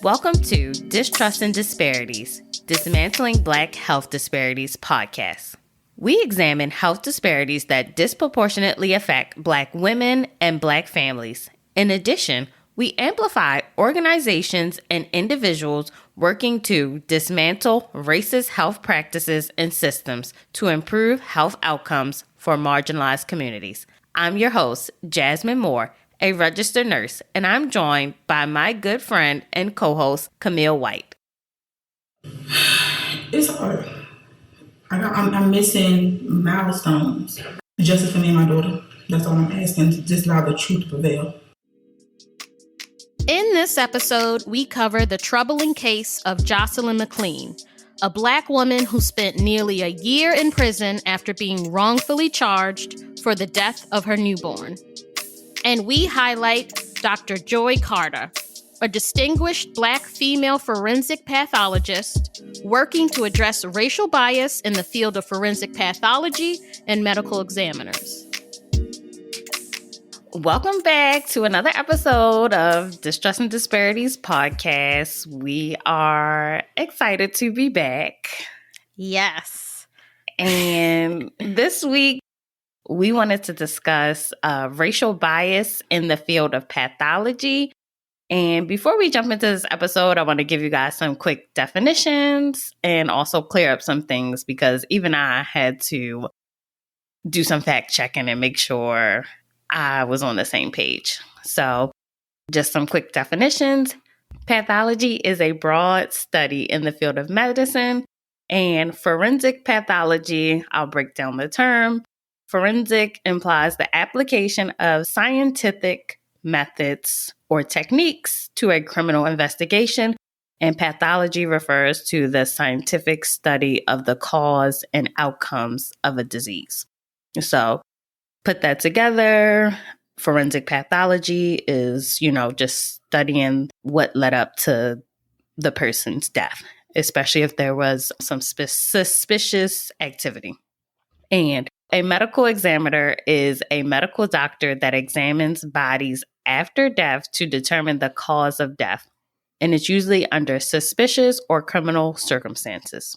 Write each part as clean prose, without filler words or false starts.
Welcome to Distrust and Disparities, Dismantling Black Health Disparities podcast. We examine health disparities that disproportionately affect Black women and Black families. In addition, we amplify organizations and individuals working to dismantle racist health practices and systems to improve health outcomes for marginalized communities. I'm your host, Jasmine Moore, a registered nurse, and I'm joined by my good friend and co-host, Camille White. It's hard. I'm missing milestones. Justice for me and my daughter. That's all I'm asking, to just allow the truth to prevail. In this episode, we cover the troubling case of Jocelyn McLean, a Black woman who spent nearly a year in prison after being wrongfully charged for the death of her newborn. And we highlight Dr. Joye Carter, a distinguished Black female forensic pathologist working to address racial bias in the field of forensic pathology and medical examiners. Welcome back to another episode of Distrust and Disparities podcast. We are excited to be back. Yes. And this week, we wanted to discuss racial bias in the field of pathology. And before we jump into this episode, I want to give you guys some quick definitions and also clear up some things because even I had to do some fact checking and make sure I was on the same page. So just some quick definitions. Pathology is a broad study in the field of medicine, and forensic pathology, I'll break down the term. Forensic implies the application of scientific methods or techniques to a criminal investigation, and pathology refers to the scientific study of the cause and outcomes of a disease. So put that together. Forensic pathology is, just studying what led up to the person's death, especially if there was some suspicious activity. And a medical examiner is a medical doctor that examines bodies after death to determine the cause of death. And it's usually under suspicious or criminal circumstances.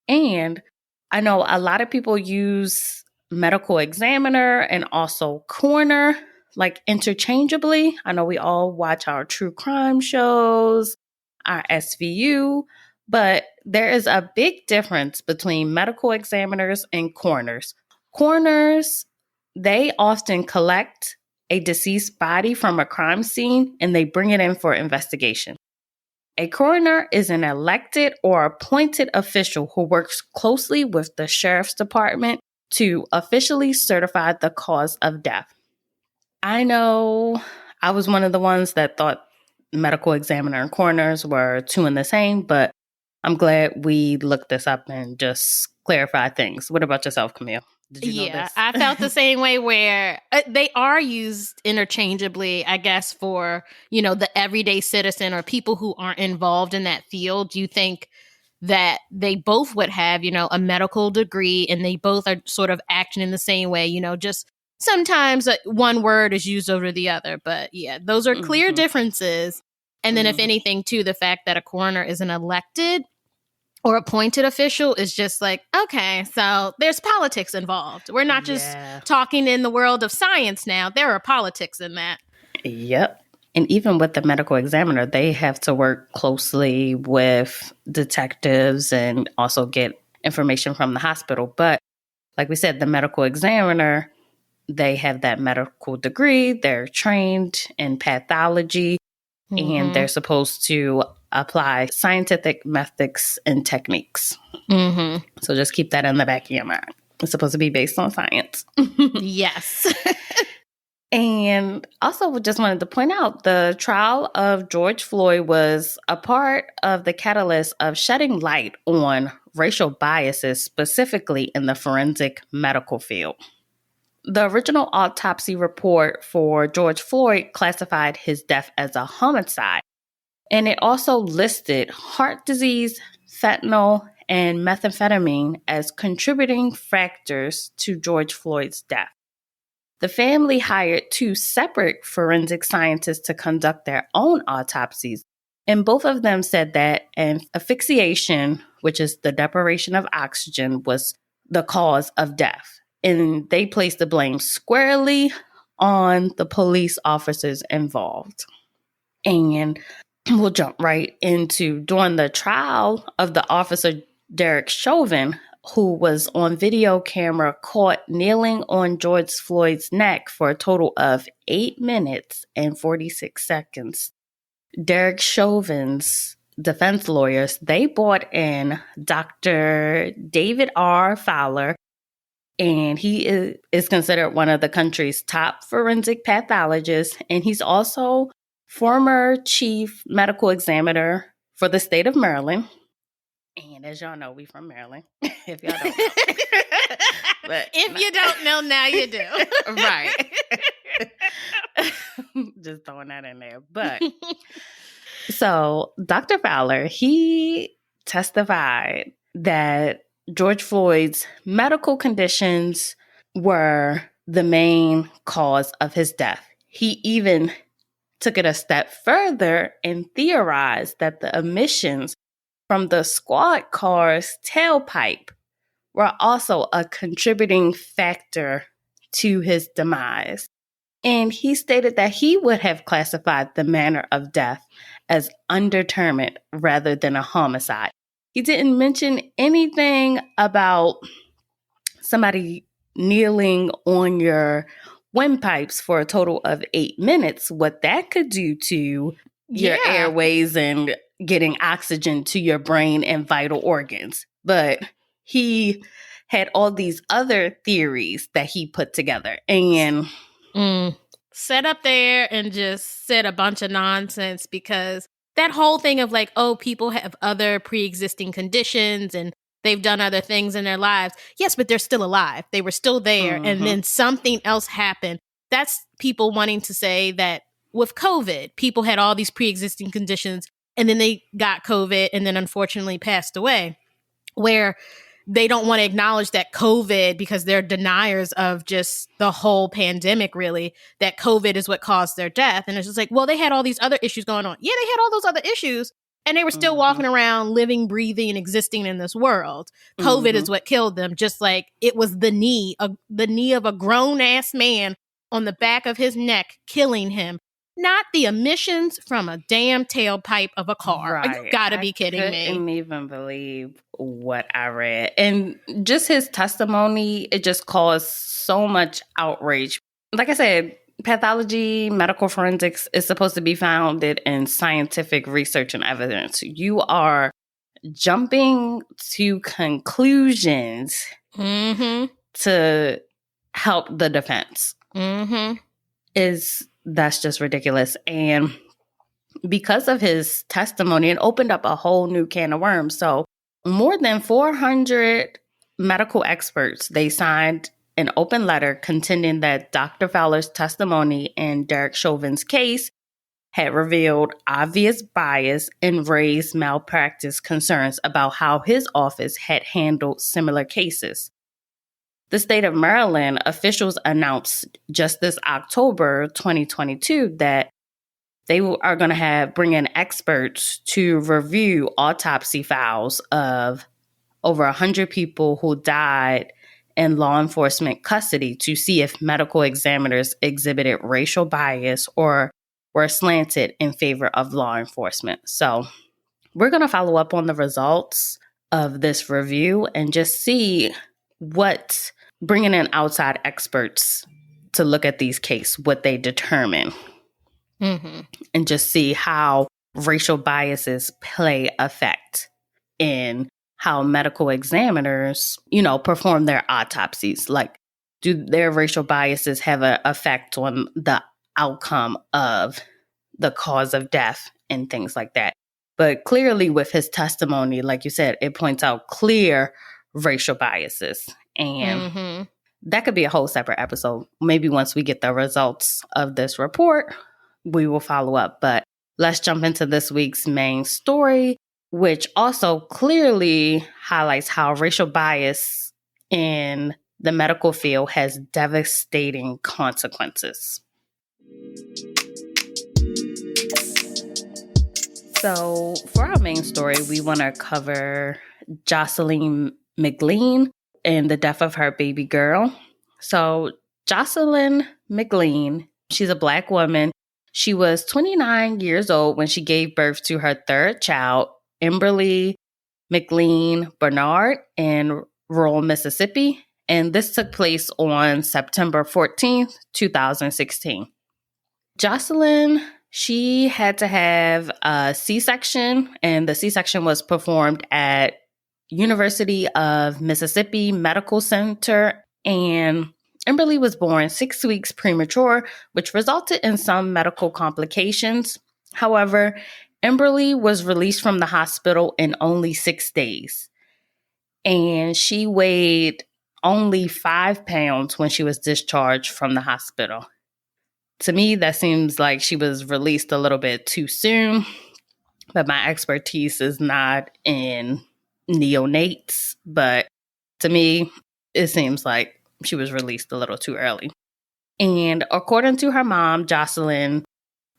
And I know a lot of people use medical examiner and also coroner like interchangeably. I know we all watch our true crime shows, our SVU, but there is a big difference between medical examiners and coroners. Coroners, they often collect a deceased body from a crime scene and they bring it in for investigation. A coroner is an elected or appointed official who works closely with the sheriff's department to officially certify the cause of death. I know I was one of the ones that thought medical examiner and coroners were two in the same, but I'm glad we looked this up and just clarified things. What about yourself, Camille? Did you know this? I felt the same way where they are used interchangeably, I guess, for, the everyday citizen or people who aren't involved in that field. You think that they both would have, a medical degree and they both are sort of acting in the same way, just sometimes one word is used over the other. But yeah, those are clear differences. And then if anything, too, the fact that a coroner is an elected or appointed official is just like, okay, so there's politics involved. We're not just talking in the world of science now. There are politics in that. Yep. And even with the medical examiner, they have to work closely with detectives and also get information from the hospital. But like we said, the medical examiner, they have that medical degree. They're trained in pathology. And they're supposed to apply scientific methods and techniques. So just keep that in the back of your mind. It's supposed to be based on science. Yes. And also just wanted to point out the trial of George Floyd was a part of the catalyst of shedding light on racial biases, specifically in the forensic medical field. The original autopsy report for George Floyd classified his death as a homicide, and it also listed heart disease, fentanyl, and methamphetamine as contributing factors to George Floyd's death. The family hired two separate forensic scientists to conduct their own autopsies, And both of them said that an asphyxiation, which is the deprivation of oxygen, was the cause of death. And they placed the blame squarely on the police officers involved. And we'll jump right into during the trial of the officer Derek Chauvin, who was on video camera caught kneeling on George Floyd's neck for a total of 8 minutes and 46 seconds. Derek Chauvin's defense lawyers, they brought in Dr. David R. Fowler, and he is considered one of the country's top forensic pathologists, and he's also former chief medical examiner for the state of Maryland. And as y'all know, we from Maryland. If y'all don't know. But if you don't know, now you do. Right. Just throwing that in there. But so Dr. Fowler, he testified that George Floyd's medical conditions were the main cause of his death. He even took it a step further and theorized that the emissions from the squad car's tailpipe were also a contributing factor to his demise. And he stated that he would have classified the manner of death as undetermined rather than a homicide. He didn't mention anything about somebody kneeling on your windpipes for a total of 8 minutes, what that could do to your airways and getting oxygen to your brain and vital organs. But he had all these other theories that he put together and sat up there and just said a bunch of nonsense, because that whole thing of like, oh, people have other pre-existing conditions and they've done other things in their lives. Yes, but they're still alive. They were still there. And then something else happened. That's people wanting to say that with COVID, people had all these pre-existing conditions and then they got COVID and then unfortunately passed away, where they don't want to acknowledge that COVID, because they're deniers of just the whole pandemic, really, that COVID is what caused their death. And it's just like, well, they had all these other issues going on. Yeah, they had all those other issues, and they were still walking around, living, breathing, and existing in this world. COVID is what killed them, just like it was the knee of a grown-ass man on the back of his neck killing him. Not the emissions from a damn tailpipe of a car. Right. You gotta be kidding me. I couldn't even believe what I read. And just his testimony, it just caused so much outrage. Like I said, pathology, medical forensics is supposed to be founded in scientific research and evidence. You are jumping to conclusions to help the defense. That's just ridiculous. And because of his testimony, it opened up a whole new can of worms. So more than 400 medical experts, they signed an open letter contending that Dr. Fowler's testimony in Derek Chauvin's case had revealed obvious bias and raised malpractice concerns about how his office had handled similar cases. The state of Maryland officials announced just this October 2022 that they are going to bring in experts to review autopsy files of over 100 people who died in law enforcement custody to see if medical examiners exhibited racial bias or were slanted in favor of law enforcement. So we're going to follow up on the results of this review and just see what bringing in outside experts to look at these cases, what they determine, and just see how racial biases play effect in how medical examiners, perform their autopsies. Like, do their racial biases have an effect on the outcome of the cause of death and things like that? But clearly with his testimony, like you said, it points out clear racial biases. And that could be a whole separate episode. Maybe once we get the results of this report, we will follow up. But let's jump into this week's main story, which also clearly highlights how racial bias in the medical field has devastating consequences. So, for our main story, we want to cover Jocelyn McLean and the death of her baby girl. So, Jocelyn McLean, she's a Black woman. She was 29 years old when she gave birth to her third child, Emberly McLean Bernard, in rural Mississippi. And this took place on September 14th, 2016. Jocelyn, she had to have a C-section, and the C-section was performed at University of Mississippi Medical Center. And Emberly was born 6 weeks premature, which resulted in some medical complications. However, Emberly was released from the hospital in only 6 days. And she weighed only 5 pounds when she was discharged from the hospital. To me, that seems like she was released a little bit too soon, but my expertise is not in neonates. But to me, it seems like she was released a little too early. And according to her mom, Jocelyn,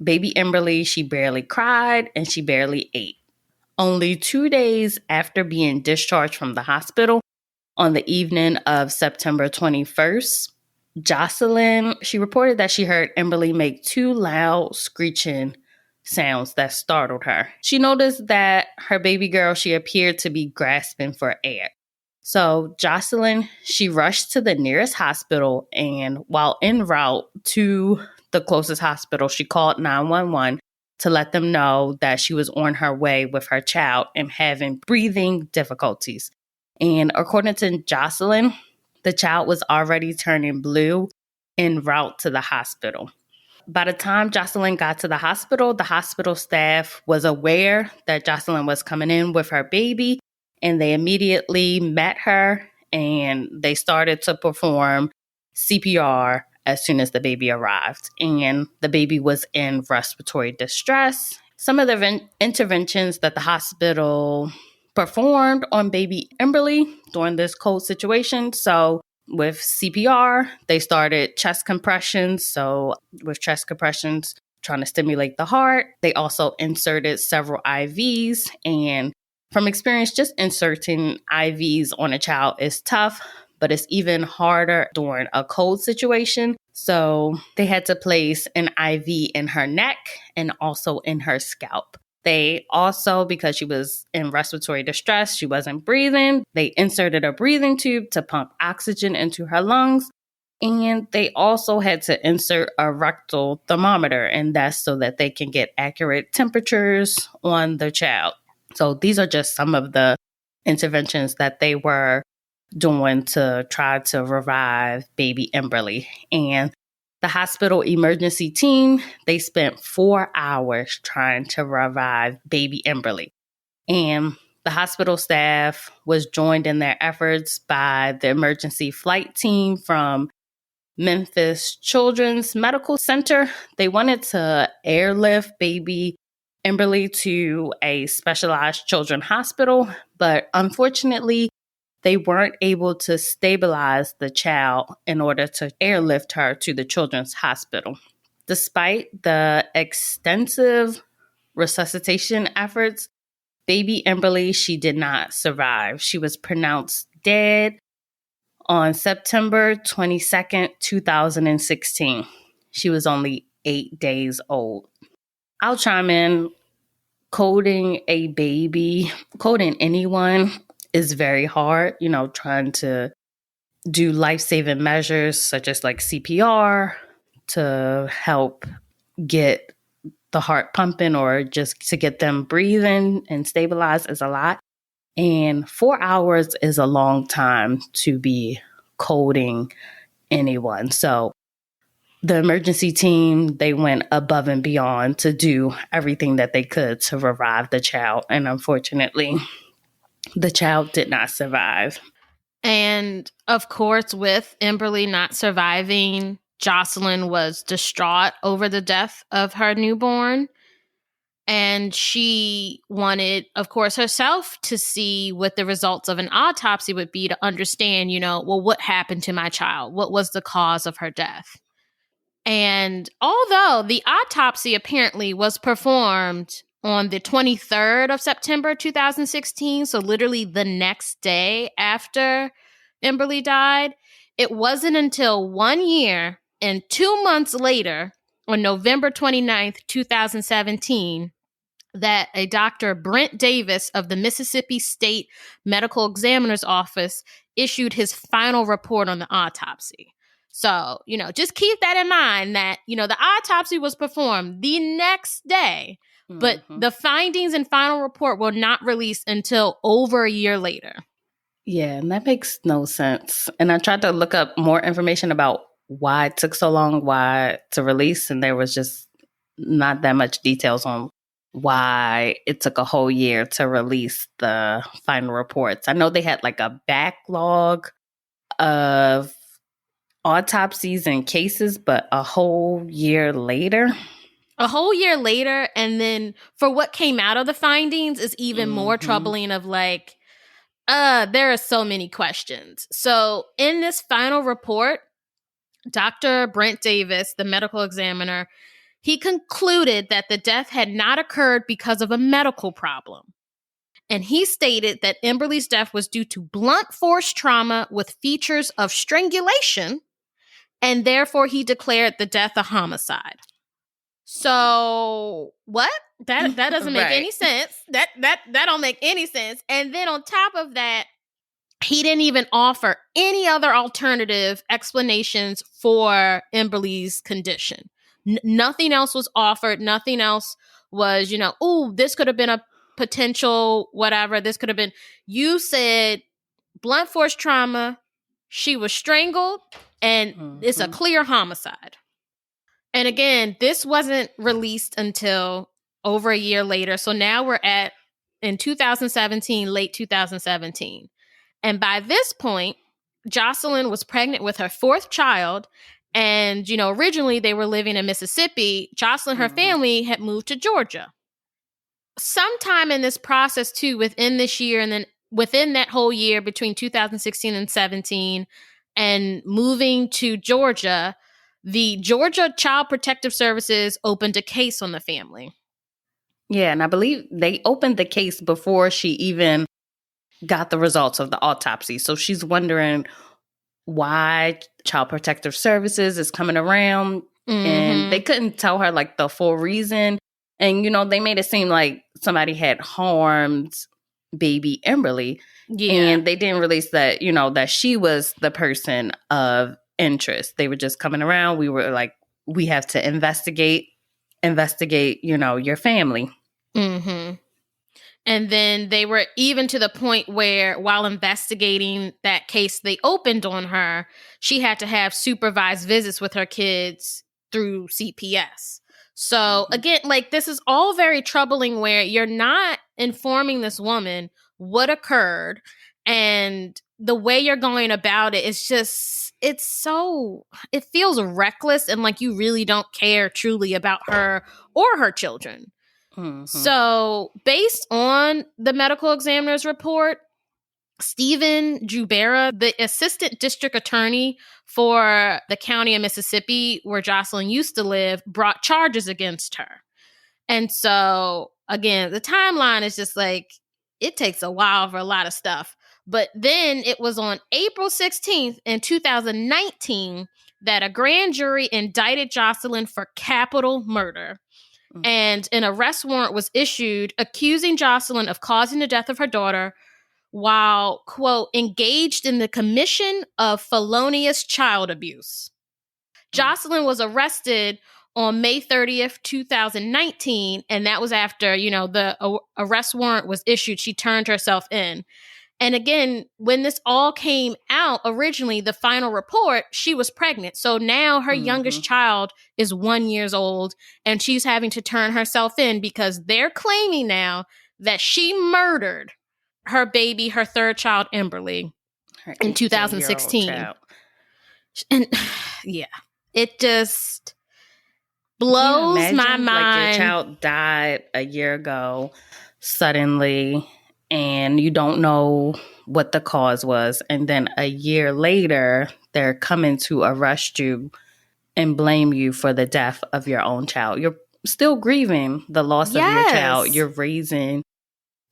baby Emberly, she barely cried and she barely ate. Only 2 days after being discharged from the hospital, on the evening of September 21st, Jocelyn, she reported that she heard Emberly make 2 loud screeching sounds that startled her. She noticed that her baby girl, she appeared to be grasping for air. So Jocelyn, she rushed to the nearest hospital, and while en route to the closest hospital, she called 911 to let them know that she was on her way with her child and having breathing difficulties. And according to Jocelyn, the child was already turning blue en route to the hospital. By the time Jocelyn got to the hospital staff was aware that Jocelyn was coming in with her baby, and they immediately met her and they started to perform CPR as soon as the baby arrived. And the baby was in respiratory distress. Some of the interventions that the hospital performed on baby Emberly during this cold situation. So with CPR, they started chest compressions. So with chest compressions, trying to stimulate the heart. They also inserted several IVs. And from experience, just inserting IVs on a child is tough, but it's even harder during a cold situation. So they had to place an IV in her neck and also in her scalp. They also, because she was in respiratory distress, she wasn't breathing, they inserted a breathing tube to pump oxygen into her lungs. And they also had to insert a rectal thermometer, and that's so that they can get accurate temperatures on the child. So these are just some of the interventions that they were doing to try to revive baby Emberly. And the hospital emergency team, they spent 4 hours trying to revive baby Emberly. And the hospital staff was joined in their efforts by the emergency flight team from Memphis Children's Medical Center. They wanted to airlift baby Emberly to a specialized children's hospital, but unfortunately, they weren't able to stabilize the child in order to airlift her to the children's hospital. Despite the extensive resuscitation efforts, baby Emberly, she did not survive. She was pronounced dead on September 22nd, 2016. She was only 8 days old. I'll chime in. Coding a baby, coding anyone is very hard, trying to do life-saving measures such as like CPR to help get the heart pumping or just to get them breathing and stabilized is a lot. And 4 hours is a long time to be coding anyone. So the emergency team, they went above and beyond to do everything that they could to revive the child. And unfortunately, the child did not survive. And of course, with Emberly not surviving, Jocelyn was distraught over the death of her newborn. And she wanted, of course, herself to see what the results of an autopsy would be to understand, what happened to my child? What was the cause of her death? And although the autopsy apparently was performed on the 23rd of September 2016, so literally the next day after Emberly died. It wasn't until 1 year and 2 months later, on November 29th, 2017, that a Dr. Brent Davis of the Mississippi State Medical Examiner's Office issued his final report on the autopsy. So, just keep that in mind that, the autopsy was performed the next day, but the findings and final report were not released until over a year later. Yeah, and that makes no sense. And I tried to look up more information about why it took so long, why to release, and there was just not that much details on why it took a whole year to release the final reports. I know they had like a backlog of autopsies and cases, but a whole year later. And then for what came out of the findings is even more troubling of like, there are so many questions. So in this final report, Dr. Brent Davis, the medical examiner, he concluded that the death had not occurred because of a medical problem. And he stated that Emberly's death was due to blunt force trauma with features of strangulation, and therefore he declared the death a homicide. So what? That doesn't make any sense. That don't make any sense. And then on top of that, he didn't even offer any other alternative explanations for Emberly's condition. Nothing else was offered. Nothing else was, this could have been a potential whatever. This could have been, you said blunt force trauma, she was strangled, and it's a clear homicide. And again, this wasn't released until over a year later. So now we're in 2017, late 2017. And by this point, Jocelyn was pregnant with her fourth child. And, originally they were living in Mississippi. Jocelyn, her family had moved to Georgia. Sometime in this process, too, within this year, and then within that whole year between 2016 and 17, and moving to Georgia, the Georgia Child Protective Services opened a case on the family. Yeah, and I believe they opened the case before she even got the results of the autopsy. So she's wondering why Child Protective Services is coming around. And they couldn't tell her like the full reason. And, they made it seem like somebody had harmed baby Emberly. Yeah. And they didn't release that, that she was the person of interest. They were just coming around. We were like, we have to investigate, your family. And then they were even to the point where while investigating that case they opened on her, she had to have supervised visits with her kids through CPS. So again, like this is all very troubling where you're not informing this woman what occurred, and the way you're going about it is just, it feels reckless and like you really don't care truly about her or her children. So based on the medical examiner's report, Stephen Jubera, the assistant district attorney for the county of Mississippi where Jocelyn used to live, brought charges against her. And so, again, the timeline is just like, it takes a while for a lot of stuff. But then it was on April 16th in 2019 that a grand jury indicted Jocelyn for capital murder. And an arrest warrant was issued accusing Jocelyn of causing the death of her daughter while, quote, engaged in the commission of felonious child abuse. Jocelyn was arrested on May 30th, 2019, and that was after, the arrest warrant was issued. She turned herself in. And again, when this all came out, originally, the final report, she was pregnant. So now her youngest child is 1 year old, and she's having to turn herself in because they're claiming now that she murdered her baby, her third child, Emberly, in 2016. And yeah, it just blows my mind. Like your child died a year ago suddenly, and you don't know what the cause was. And then a year later, they're coming to arrest you and blame you for the death of your own child. still grieving the loss of your child. Yes. You're raising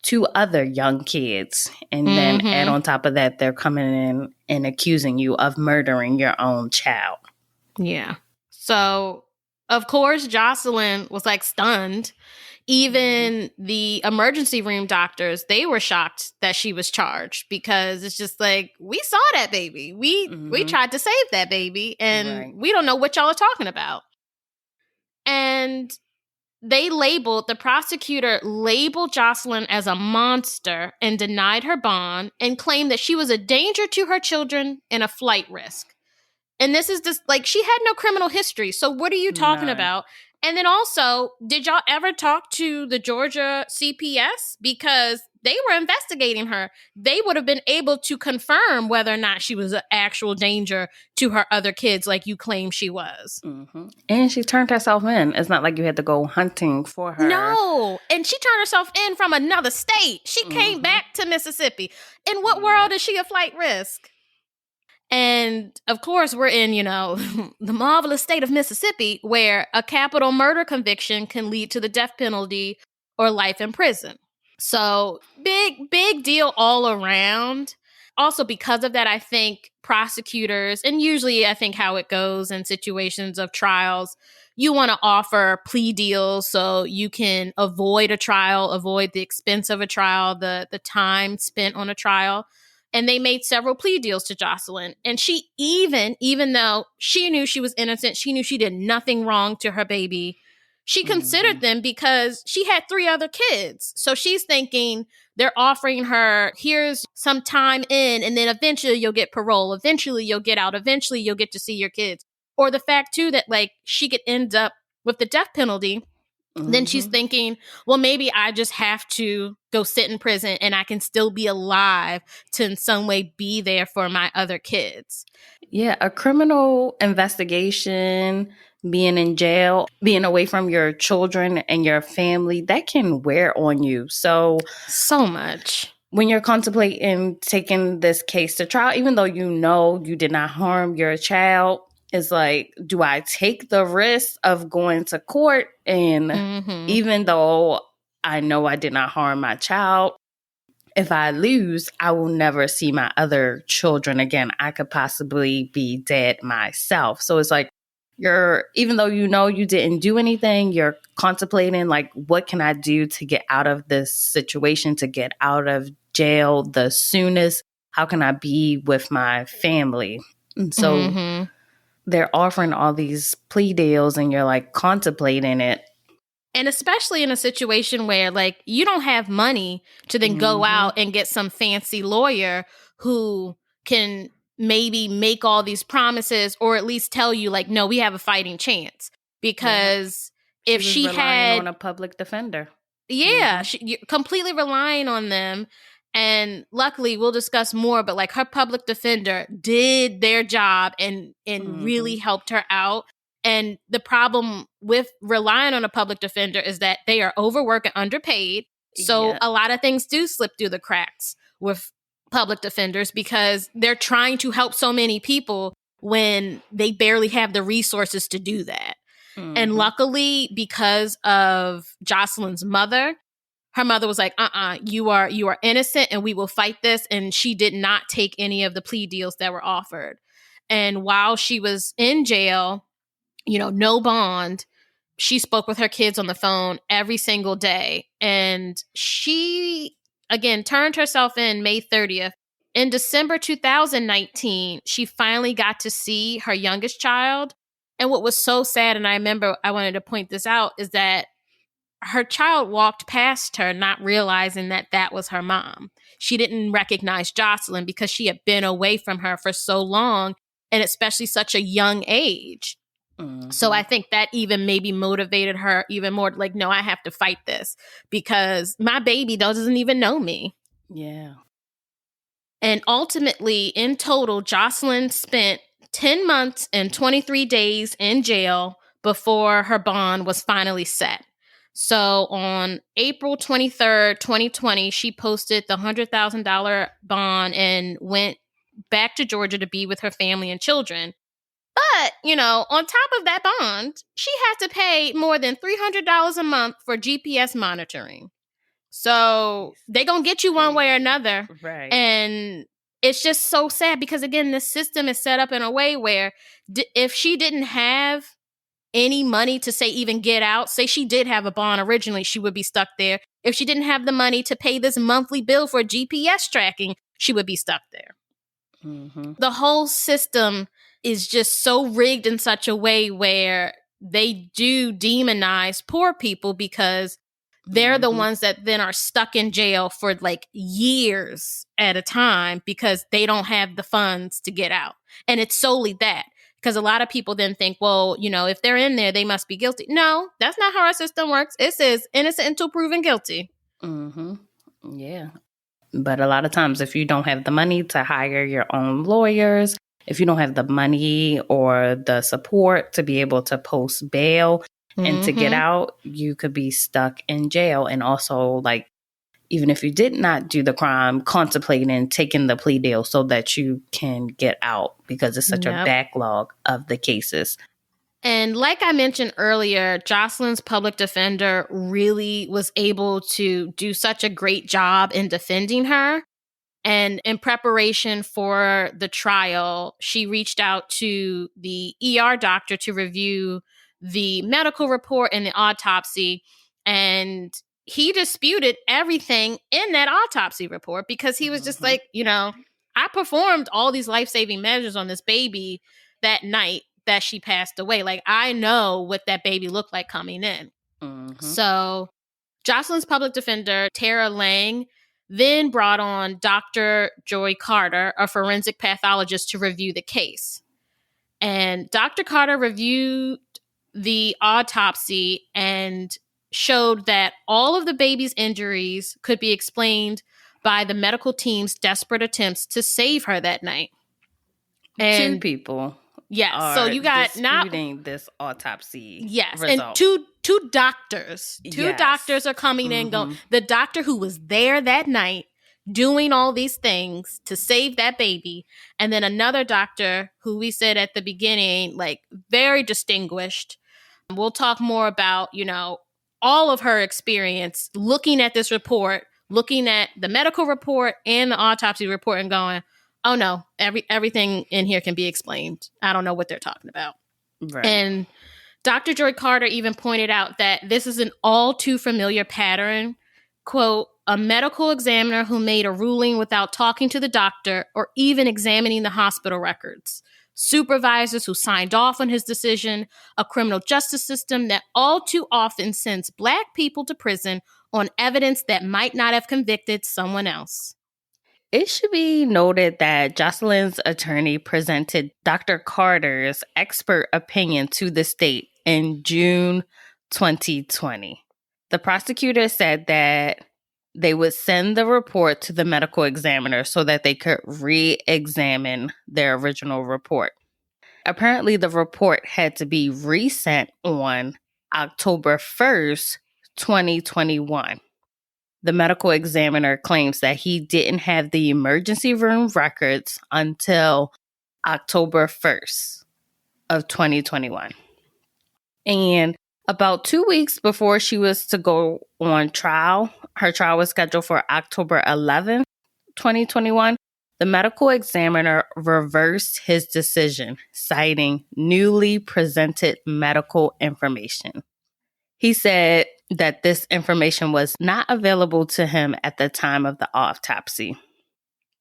2 other young kids. And then add on top of that, they're coming in and accusing you of murdering your own child. Yeah. So, of course, Jocelyn was like stunned. Even the emergency room doctors, they were shocked that she was charged, because it's just like, we saw that baby. We tried to save that baby, and we don't know what y'all are talking about. And the prosecutor labeled Jocelyn as a monster and denied her bond and claimed that she was a danger to her children and a flight risk. And this is just like, she had no criminal history. So what are you talking about? And then also, did y'all ever talk to the Georgia CPS? Because they were investigating her. They would have been able to confirm whether or not she was an actual danger to her other kids, like you claim she was. And she turned herself in. It's not like you had to go hunting for her. No. And she turned herself in from another state. She came back to Mississippi. In what world is she a flight risk? And of course, we're in, the marvelous state of Mississippi, where a capital murder conviction can lead to the death penalty or life in prison. So big deal all around. Also, because of that, I think prosecutors, and usually I think how it goes in situations of trials, you want to offer plea deals so you can avoid a trial, avoid the expense of a trial, the time spent on a trial. And they made several plea deals to Jocelyn. And she even though she knew she was innocent, she knew she did nothing wrong to her baby, she considered them because she had 3 other kids. So she's thinking they're offering her, here's some time in, and then eventually you'll get parole. Eventually you'll get out. Eventually you'll get to see your kids. Or the fact, too, that like she could end up with the death penalty. Then she's thinking, well, maybe I just have to go sit in prison and I can still be alive to in some way be there for my other kids. Yeah, a criminal investigation, being in jail, being away from your children and your family, that can wear on you. So much. When you're contemplating taking this case to trial, even though you know you did not harm your child, it's like, do I take the risk of going to court? And even though I know I did not harm my child, if I lose, I will never see my other children again. I could possibly be dead myself. So it's like, even though you know you didn't do anything, you're contemplating like, what can I do to get out of this situation, to get out of jail the soonest? How can I be with my family? And so they're offering all these plea deals and you're like contemplating it. And especially in a situation where like you don't have money to then go out and get some fancy lawyer who can maybe make all these promises or at least tell you like, no, we have a fighting chance. Because if she had on a public defender. Yeah, you're completely relying on them. And luckily, we'll discuss more, but like her public defender did their job and really helped her out. And the problem with relying on a public defender is that they are overworked and underpaid. So a lot of things do slip through the cracks with public defenders because they're trying to help so many people when they barely have the resources to do that. And luckily, because of Jocelyn's mother, her mother was like, you are innocent and we will fight this. And she did not take any of the plea deals that were offered. And while she was in jail, no bond, she spoke with her kids on the phone every single day. And she, again, turned herself in May 30th. In December 2019, she finally got to see her youngest child. And what was so sad, and I remember I wanted to point this out, is that her child walked past her, not realizing that that was her mom. She didn't recognize Jocelyn because she had been away from her for so long, and especially such a young age. So I think that even maybe motivated her even more, like, no, I have to fight this because my baby doesn't even know me. Yeah. And ultimately, in total, Jocelyn spent 10 months and 23 days in jail before her bond was finally set. So on April 23rd, 2020, she posted the $100,000 bond and went back to Georgia to be with her family and children. But, on top of that bond, she had to pay more than $300 a month for GPS monitoring. So they're going to get you one way or another. Right. And it's just so sad because, again, the system is set up in a way where if she didn't have any money to, say, even get out, say she did have a bond originally, she would be stuck there. If she didn't have the money to pay this monthly bill for GPS tracking, she would be stuck there. Mm-hmm. The whole system is just so rigged in such a way where they do demonize poor people because they're the ones that then are stuck in jail for like years at a time because they don't have the funds to get out. And it's solely that. Because a lot of people then think, well, if they're in there, they must be guilty. No, that's not how our system works. It says innocent until proven guilty. Mm-hmm. Yeah. But a lot of times, if you don't have the money to hire your own lawyers, if you don't have the money or the support to be able to post bail and to get out, you could be stuck in jail. And also, like, even if you did not do the crime, contemplating taking the plea deal so that you can get out because it's such a backlog of the cases. And like I mentioned earlier, Jocelyn's public defender really was able to do such a great job in defending her. And in preparation for the trial, she reached out to the ER doctor to review the medical report and the autopsy. And he disputed everything in that autopsy report because he was just like, I performed all these life-saving measures on this baby that night that she passed away. Like, I know what that baby looked like coming in. So Jocelyn's public defender, Tara Lang, then brought on Dr. Joye Carter, a forensic pathologist, to review the case. And Dr. Carter reviewed the autopsy and showed that all of the baby's injuries could be explained by the medical team's desperate attempts to save her that night. And 2 people. Yes. So you got disputing this autopsy. Yes. result. And two doctors. Two doctors are coming in going, the doctor who was there that night doing all these things to save that baby. And then another doctor who we said at the beginning, like, very distinguished. We'll talk more about, all of her experience looking at this report, looking at the medical report and the autopsy report and going, oh no, everything in here can be explained. I don't know what they're talking about. Right. And Dr. Joye Carter even pointed out that this is an all too familiar pattern. Quote, a medical examiner who made a ruling without talking to the doctor or even examining the hospital records. Supervisors who signed off on his decision, a criminal justice system that all too often sends Black people to prison on evidence that might not have convicted someone else. It should be noted that Jocelyn's attorney presented Dr. Carter's expert opinion to the state in June 2020. The prosecutor said that they would send the report to the medical examiner so that they could re-examine their original report. Apparently, the report had to be resent on October 1st, 2021. The medical examiner claims that he didn't have the emergency room records until October 1st of 2021. And about 2 weeks before she was to go on trial, her trial was scheduled for October 11th, 2021. The medical examiner reversed his decision, citing newly presented medical information. He said that this information was not available to him at the time of the autopsy.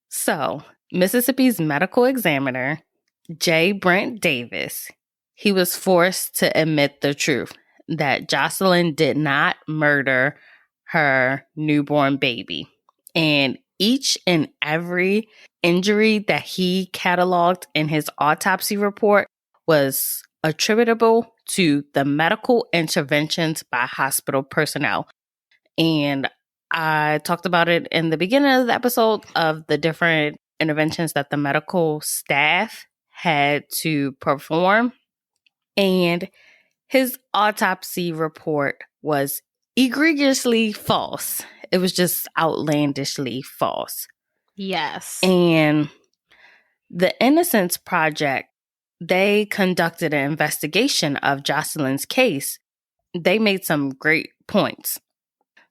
So, Mississippi's medical examiner, J. Brent Davis, he was forced to admit the truth that Jocelyn did not murder her newborn baby. And each and every injury that he cataloged in his autopsy report was attributable to the medical interventions by hospital personnel. And I talked about it in the beginning of the episode of the different interventions that the medical staff had to perform. And his autopsy report was egregiously false. It was just outlandishly false. Yes. And the Innocence Project they conducted an investigation of Jocelyn's case. They made some great points.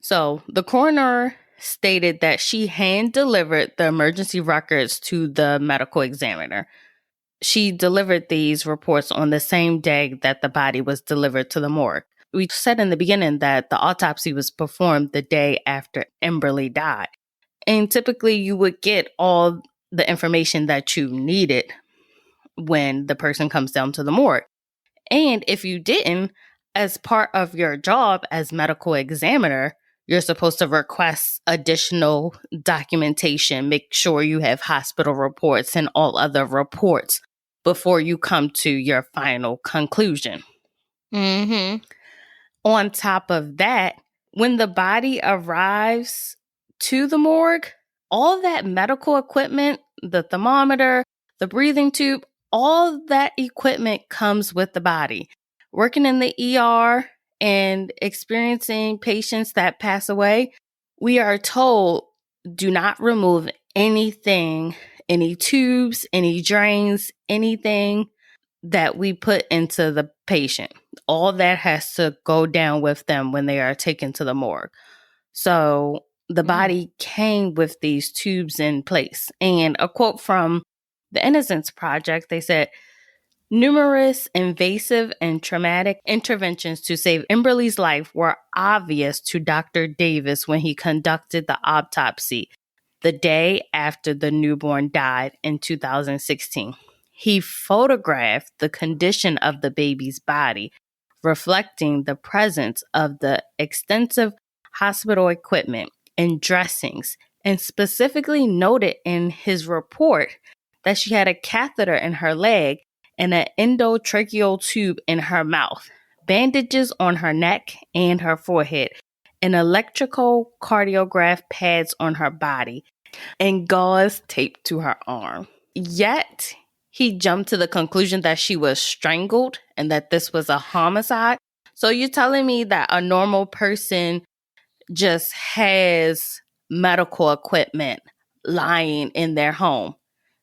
So the coroner stated that she hand-delivered the emergency records to the medical examiner. She delivered these reports on the same day that the body was delivered to the morgue. We said in the beginning that the autopsy was performed the day after Emberly died. And typically you would get all the information that you needed when the person comes down to the morgue. And if you didn't, as part of your job as medical examiner, you're supposed to request additional documentation, make sure you have hospital reports and all other reports before you come to your final conclusion. Mm-hmm. On top of that, when the body arrives to the morgue, all that medical equipment, the thermometer, the breathing tube, all that equipment comes with the body. Working in the ER and experiencing patients that pass away, we are told do not remove anything, any tubes, any drains, anything that we put into the patient. All that has to go down with them when they are taken to the morgue. So the body came with these tubes in place. And a quote from the Innocence Project, they said, numerous invasive and traumatic interventions to save Emberly's life were obvious to Dr. Davis when he conducted the autopsy the day after the newborn died in 2016. He photographed the condition of the baby's body, reflecting the presence of the extensive hospital equipment and dressings, and specifically noted in his report that she had a catheter in her leg and an endotracheal tube in her mouth, bandages on her neck and her forehead, and electrical cardiograph pads on her body, and gauze taped to her arm. Yet, he jumped to the conclusion that she was strangled and that this was a homicide. So you're telling me that a normal person just has medical equipment lying in their home?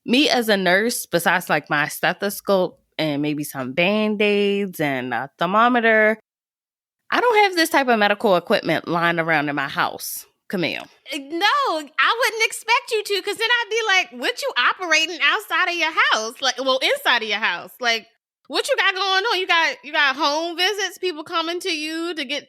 Me as a nurse, besides like my stethoscope and maybe some Band-Aids and a thermometer, I don't have this type of medical equipment lying around in my house. Camille. No, I wouldn't expect you to, because then I'd be like, what you operating outside of your house? Like, well, inside of your house. Like, what you got going on? You got home visits, people coming to you to get,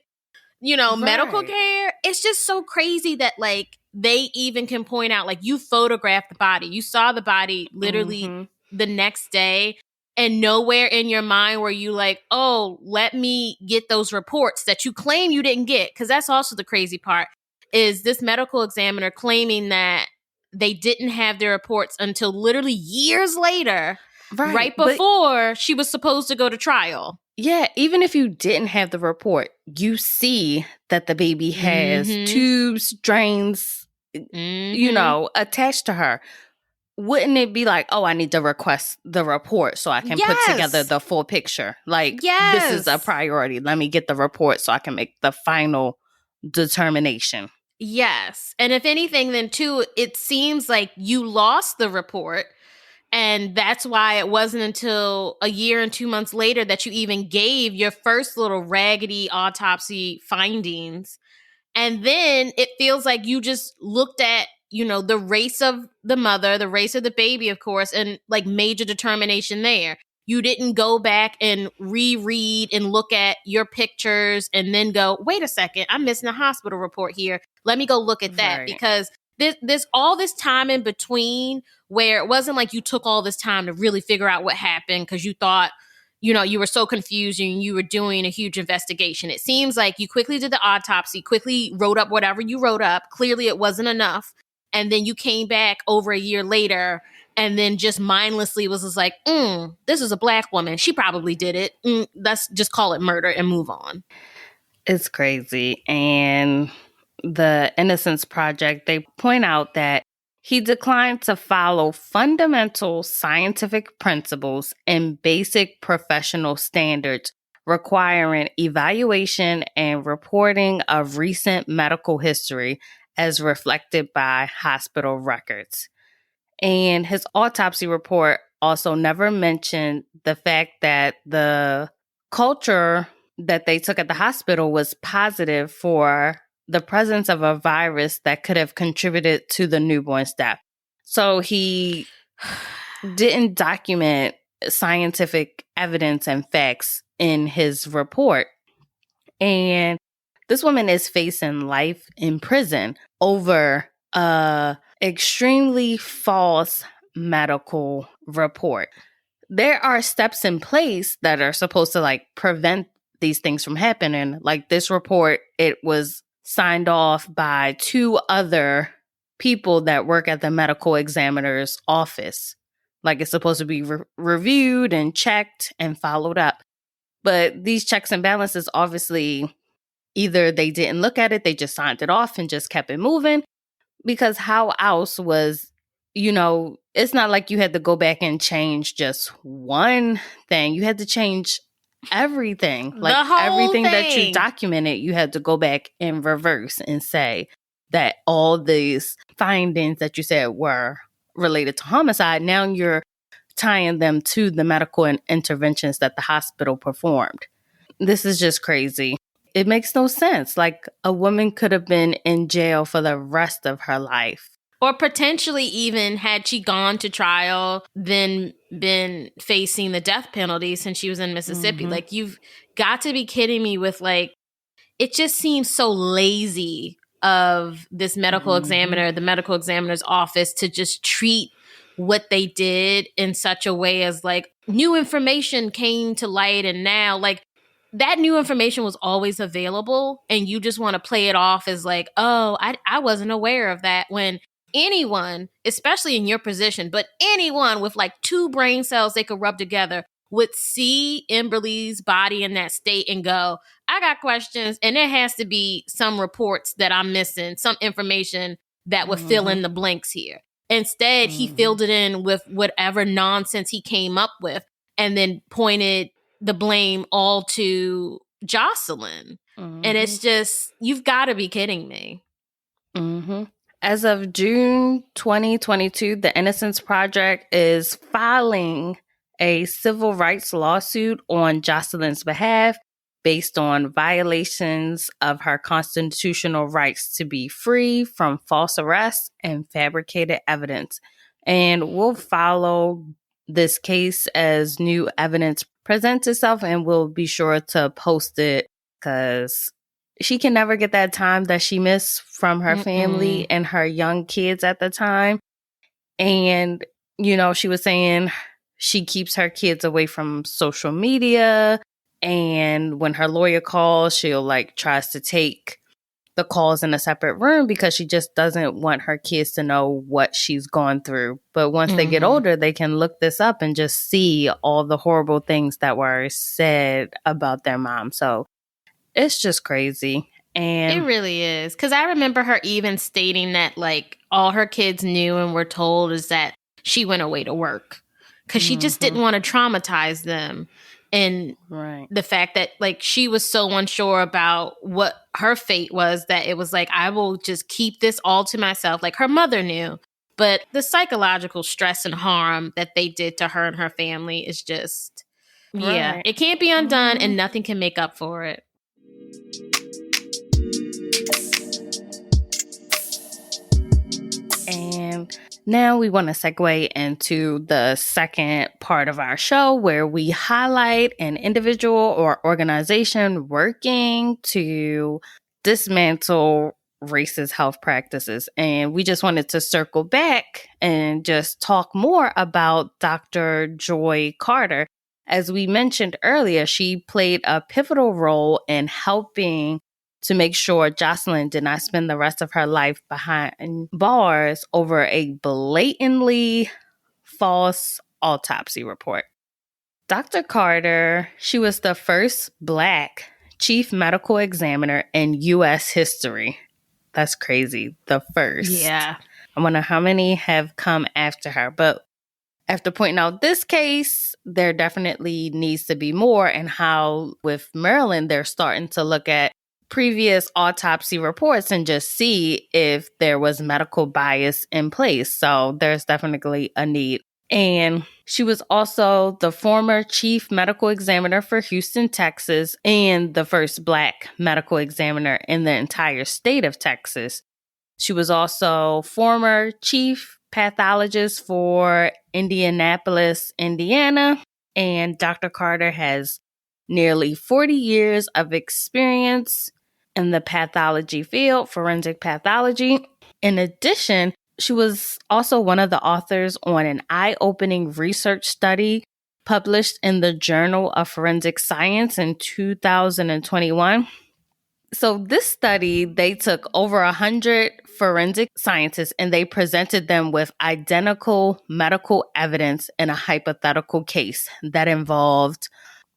medical care. It's just so crazy that like they even can point out, like, you photographed the body. You saw the body literally the next day, and nowhere in your mind were you like, oh, let me get those reports that you claim you didn't get. Because that's also the crazy part, is this medical examiner claiming that they didn't have their reports until literally years later, right before she was supposed to go to trial. Yeah, even if you didn't have the report, you see that the baby has tubes, drains, attached to her. Wouldn't it be like, oh, I need to request the report so I can put together the full picture? Like, this is a priority. Let me get the report so I can make the final determination. Yes. And if anything, then too, it seems like you lost the report. And that's why it wasn't until a year and 2 months later that you even gave your first little raggedy autopsy findings. And then it feels like you just looked at, the race of the mother, the race of the baby, of course, and like made your determination there. You didn't go back and reread and look at your pictures and then go, wait a second, I'm missing a hospital report here. Let me go look at that. Because there's all this time in between where it wasn't like you took all this time to really figure out what happened because you thought, you were so confused and you were doing a huge investigation. It seems like you quickly did the autopsy, quickly wrote up whatever you wrote up. Clearly it wasn't enough. And then you came back over a year later and then just mindlessly was just like, this is a Black woman. She probably did it. Let's just call it murder and move on. It's crazy. And the Innocence Project, they point out that he declined to follow fundamental scientific principles and basic professional standards requiring evaluation and reporting of recent medical history as reflected by hospital records. And his autopsy report also never mentioned the fact that the culture that they took at the hospital was positive for the presence of a virus that could have contributed to the newborn's death. So he didn't document scientific evidence and facts in his report. And this woman is facing life in prison over a extremely false medical report. There are steps in place that are supposed to like prevent these things from happening. Like this report, it was signed off by 2 other people that work at the medical examiner's office. Like it's supposed to be reviewed and checked and followed up. But these checks and balances, obviously, either they didn't look at it, they just signed it off and just kept it moving. Because how else was, it's not like you had to go back and change just one thing. You had to change everything. Like the whole everything thing that you documented, you had to go back in reverse and say that all these findings that you said were related to homicide, now you're tying them to the medical interventions that the hospital performed. This is just crazy. It makes no sense. Like a woman could have been in jail for the rest of her life. Or potentially even had she gone to trial, then been facing the death penalty since she was in Mississippi. Like you've got to be kidding me with like, it just seems so lazy of this medical examiner, the medical examiner's office to just treat what they did in such a way as like new information came to light and now like that new information was always available and you just want to play it off as like, oh, I wasn't aware of that, when anyone, especially in your position, but anyone with like 2 brain cells they could rub together would see Emberly's body in that state and go, I got questions, and there has to be some reports that I'm missing, some information that would fill in the blanks here. Instead, he filled it in with whatever nonsense he came up with and then pointed the blame all to Jocelyn. And it's just, you've got to be kidding me. As of June 2022, the Innocence Project is filing a civil rights lawsuit on Jocelyn's behalf based on violations of her constitutional rights to be free from false arrests and fabricated evidence. And we'll follow this case as new evidence presents itself, and we'll be sure to post it because she can never get that time that she missed from her family and her young kids at the time. And, she was saying she keeps her kids away from social media. And when her lawyer calls, she'll tries to take the calls in a separate room because she just doesn't want her kids to know what she's gone through. But once they get older, they can look this up and just see all the horrible things that were said about their mom. So it's just crazy. And it really is. Because I remember her even stating that all her kids knew and were told is that she went away to work because she just didn't want to traumatize them. And the fact that she was so unsure about what her fate was that it was I will just keep this all to myself. Her mother knew, but the psychological stress and harm that they did to her and her family is just, it can't be undone and nothing can make up for it. And now we want to segue into the second part of our show where we highlight an individual or organization working to dismantle racist health practices. And we just wanted to circle back and just talk more about Dr. Joye Carter. As we mentioned earlier, she played a pivotal role in helping to make sure Jocelyn did not spend the rest of her life behind bars over a blatantly false autopsy report. Dr. Carter, she was the first Black chief medical examiner in U.S. history. That's crazy. The first. Yeah. I wonder how many have come after her. But after pointing out this case, there definitely needs to be more, and how with Maryland, they're starting to look at previous autopsy reports and just see if there was medical bias in place. So there's definitely a need. And She was also the former chief medical examiner for Houston, Texas, and the first Black medical examiner in the entire state of Texas. She was also former chief pathologist for Indianapolis, Indiana, and Dr. Carter has nearly 40 years of experience in the pathology field, forensic pathology. In addition, she was also one of the authors on an eye-opening research study published in the Journal of Forensic Science in 2021. So this study, they took over 100 forensic scientists and they presented them with identical medical evidence in a hypothetical case that involved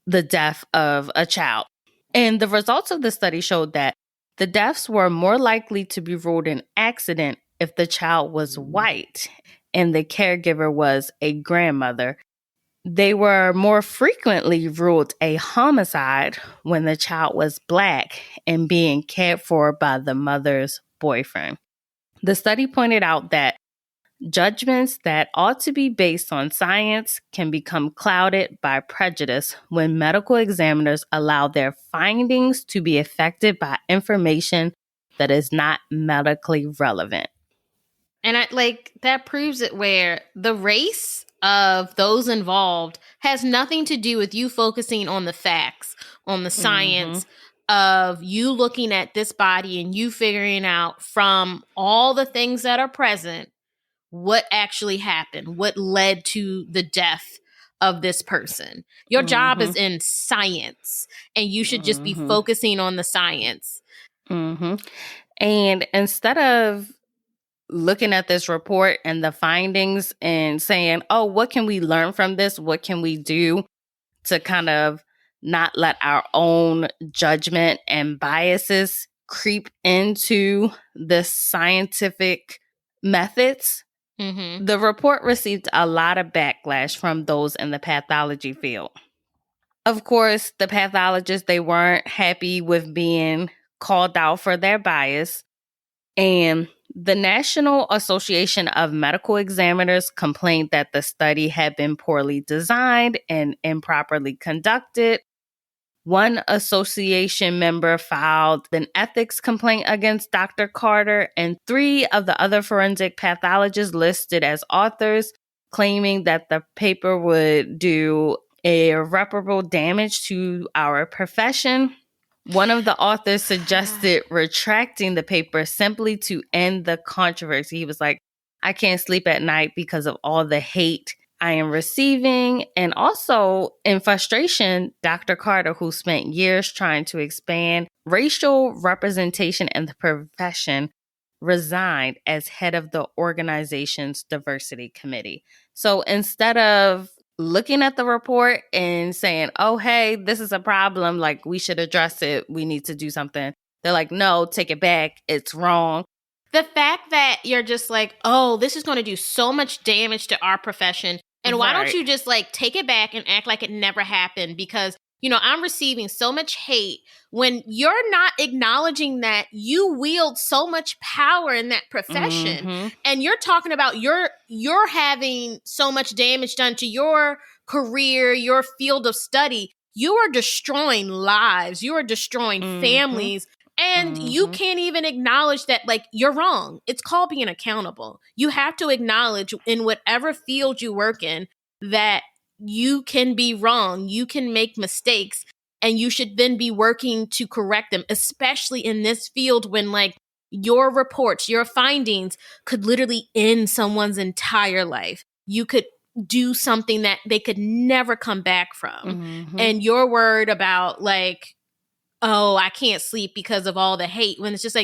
the death of a child. And the results of the study showed that the deaths were more likely to be ruled an accident if the child was white and the caregiver was a grandmother. They were more frequently ruled a homicide when the child was Black and being cared for by the mother's boyfriend. The study pointed out that judgments that ought to be based on science can become clouded by prejudice when medical examiners allow their findings to be affected by information that is not medically relevant. And that proves it, where the race of those involved has nothing to do with you focusing on the facts, on the science of you looking at this body and you figuring out from all the things that are present what actually happened, what led to the death of this person. Your job is in science, and you should just be focusing on the science. And instead of looking at this report and the findings and saying, oh, what can we learn from this? What can we do to kind of not let our own judgment and biases creep into the scientific methods? The report received a lot of backlash from those in the pathology field. Of course, the pathologists, they weren't happy with being called out for their bias. And the National Association of Medical Examiners complained that the study had been poorly designed and improperly conducted. One association member filed an ethics complaint against Dr. Carter, and 3 of the other forensic pathologists listed as authors, claiming that the paper would do irreparable damage to our profession. One of the authors suggested retracting the paper simply to end the controversy. He was like, I can't sleep at night because of all the hate I am receiving. And also, in frustration, Dr. Carter, who spent years trying to expand racial representation in the profession, resigned as head of the organization's diversity committee. So instead of looking at the report and saying, oh, hey, this is a problem, like we should address it, we need to do something, they're like, no, take it back, it's wrong. The fact that you're just like, oh, this is going to do so much damage to our profession, and why don't you just take it back and act like it never happened? Because, I'm receiving so much hate, when you're not acknowledging that you wield so much power in that profession. And you're talking about you're having so much damage done to your career, your field of study. You are destroying lives. You are destroying families. And you can't even acknowledge that, you're wrong. It's called being accountable. You have to acknowledge in whatever field you work in that you can be wrong. You can make mistakes, and you should then be working to correct them, especially in this field when your reports, your findings could literally end someone's entire life. You could do something that they could never come back from. And you're worried about oh, I can't sleep because of all the hate, when it's just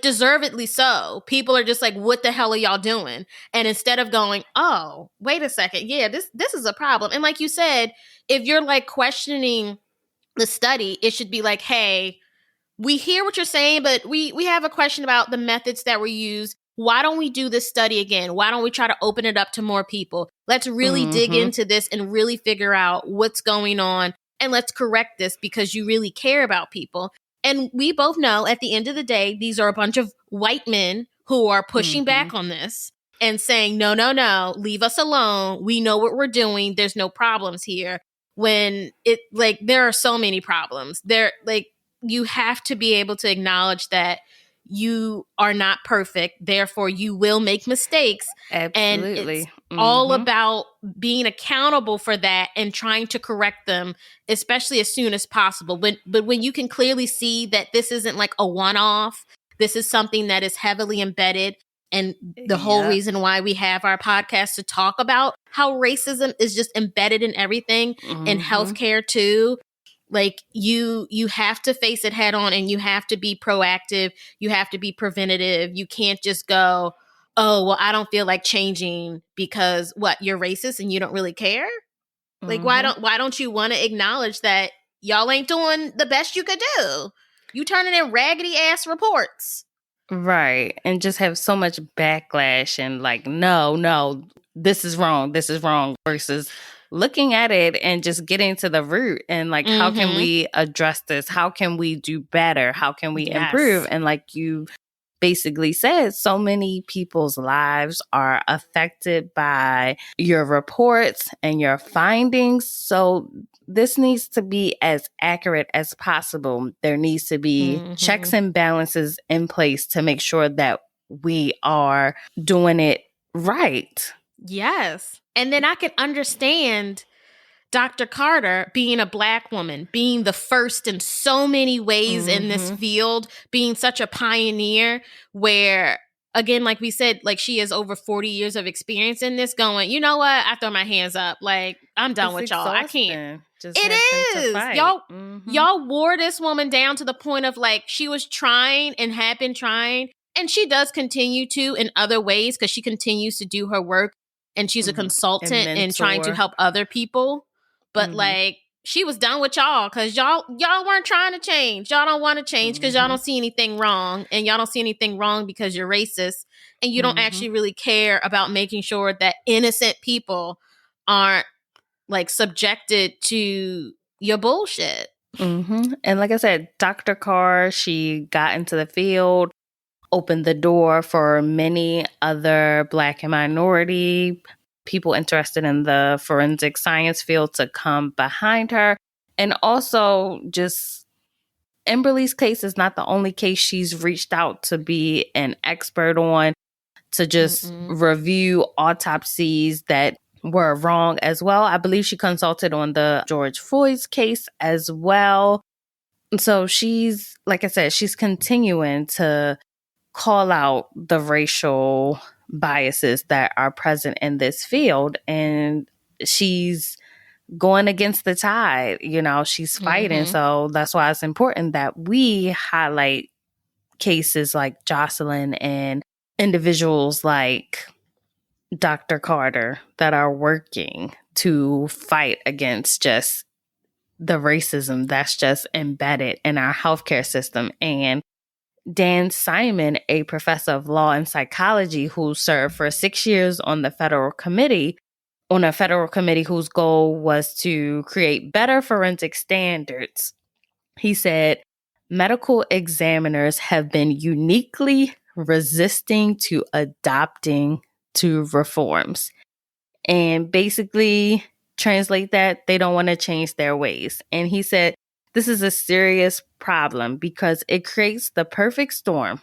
deservedly so. People are just what the hell are y'all doing? And instead of going, oh, wait a second, yeah, this is a problem. And like you said, if you're questioning the study, it should be hey, we hear what you're saying, but we have a question about the methods that were used. Why don't we do this study again? Why don't we try to open it up to more people? Let's really dig into this and really figure out what's going on. And let's correct this because you really care about people. And we both know at the end of the day, these are a bunch of white men who are pushing back on this. and saying, no, leave us alone. We know what we're doing. There's no problems here. When it, like, there are so many problems. There, like, you have to be able to acknowledge that you are not perfect. Therefore, you will make mistakes. Absolutely. And it's all about being accountable for that and trying to correct them, especially as soon as possible. But when you can clearly see that this isn't like a one-off, this is something that is heavily embedded. And the whole reason why we have our podcast to talk about how racism is just embedded in everything, in healthcare too. Like, you have to face it head on, and you have to be proactive. You have to be preventative. You can't just go, oh, well, I don't feel like changing because what, you're racist and you don't really care? Like, why don't you want to acknowledge that y'all ain't doing the best you could do? You turning in raggedy ass reports. Right. And just have so much backlash and like, no, this is wrong versus looking at it and just getting to the root and like, how can we address this? How can we do better? How can we improve? And like you basically said, so many people's lives are affected by your reports and your findings. So this needs to be as accurate as possible. There needs to be checks and balances in place to make sure that we are doing it right. Yes. And then I can understand Dr. Carter being a Black woman, being the first in so many ways in this field, being such a pioneer where, again, like we said, like she has over 40 years of experience in this, going, you know what? I throw my hands up. Like, I'm done with y'all. I can't. It is. Y'all wore this woman down to the point of like, she was trying and had been trying. And she does continue to in other ways because she continues to do her work. And she's a consultant and trying to help other people. But like, she was done with y'all because y'all weren't trying to change. Y'all don't want to change because y'all don't see anything wrong. And y'all don't see anything wrong because you're racist. And you don't actually really care about making sure that innocent people aren't like subjected to your bullshit. And like I said, Dr. Carr, she got into the field, opened the door for many other Black and minority people interested in the forensic science field to come behind her. And also, just Emberly's case is not the only case she's reached out to be an expert on, to just review autopsies that were wrong as well. I believe she consulted on the George Floyd's case as well. So she's, like I said, she's continuing to call out the racial biases that are present in this field. And she's going against the tide, you know, she's fighting. So that's why it's important that we highlight cases like Jocelyn and individuals like Dr. Carter that are working to fight against just the racism that's just embedded in our healthcare system. And Dan Simon, a professor of law and psychology who served for 6 years on a federal committee whose goal was to create better forensic standards. He said, medical examiners have been uniquely resisting to adopting to reforms. And basically translate that, they don't want to change their ways. And he said, this is a serious problem because it creates the perfect storm.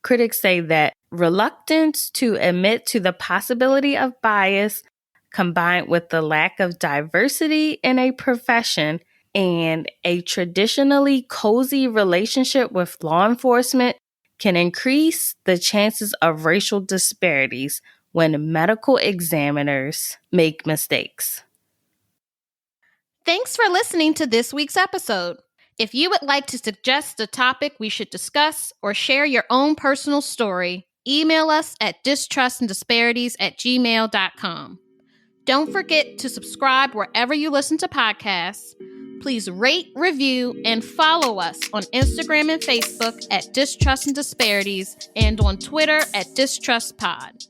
Critics say that reluctance to admit to the possibility of bias, combined with the lack of diversity in a profession and a traditionally cozy relationship with law enforcement, can increase the chances of racial disparities when medical examiners make mistakes. Thanks for listening to this week's episode. If you would like to suggest a topic we should discuss or share your own personal story, email us at distrustanddisparities@gmail.com. Don't forget to subscribe wherever you listen to podcasts. Please rate, review, and follow us on Instagram and Facebook at Distrust and Disparities and on Twitter at DistrustPod.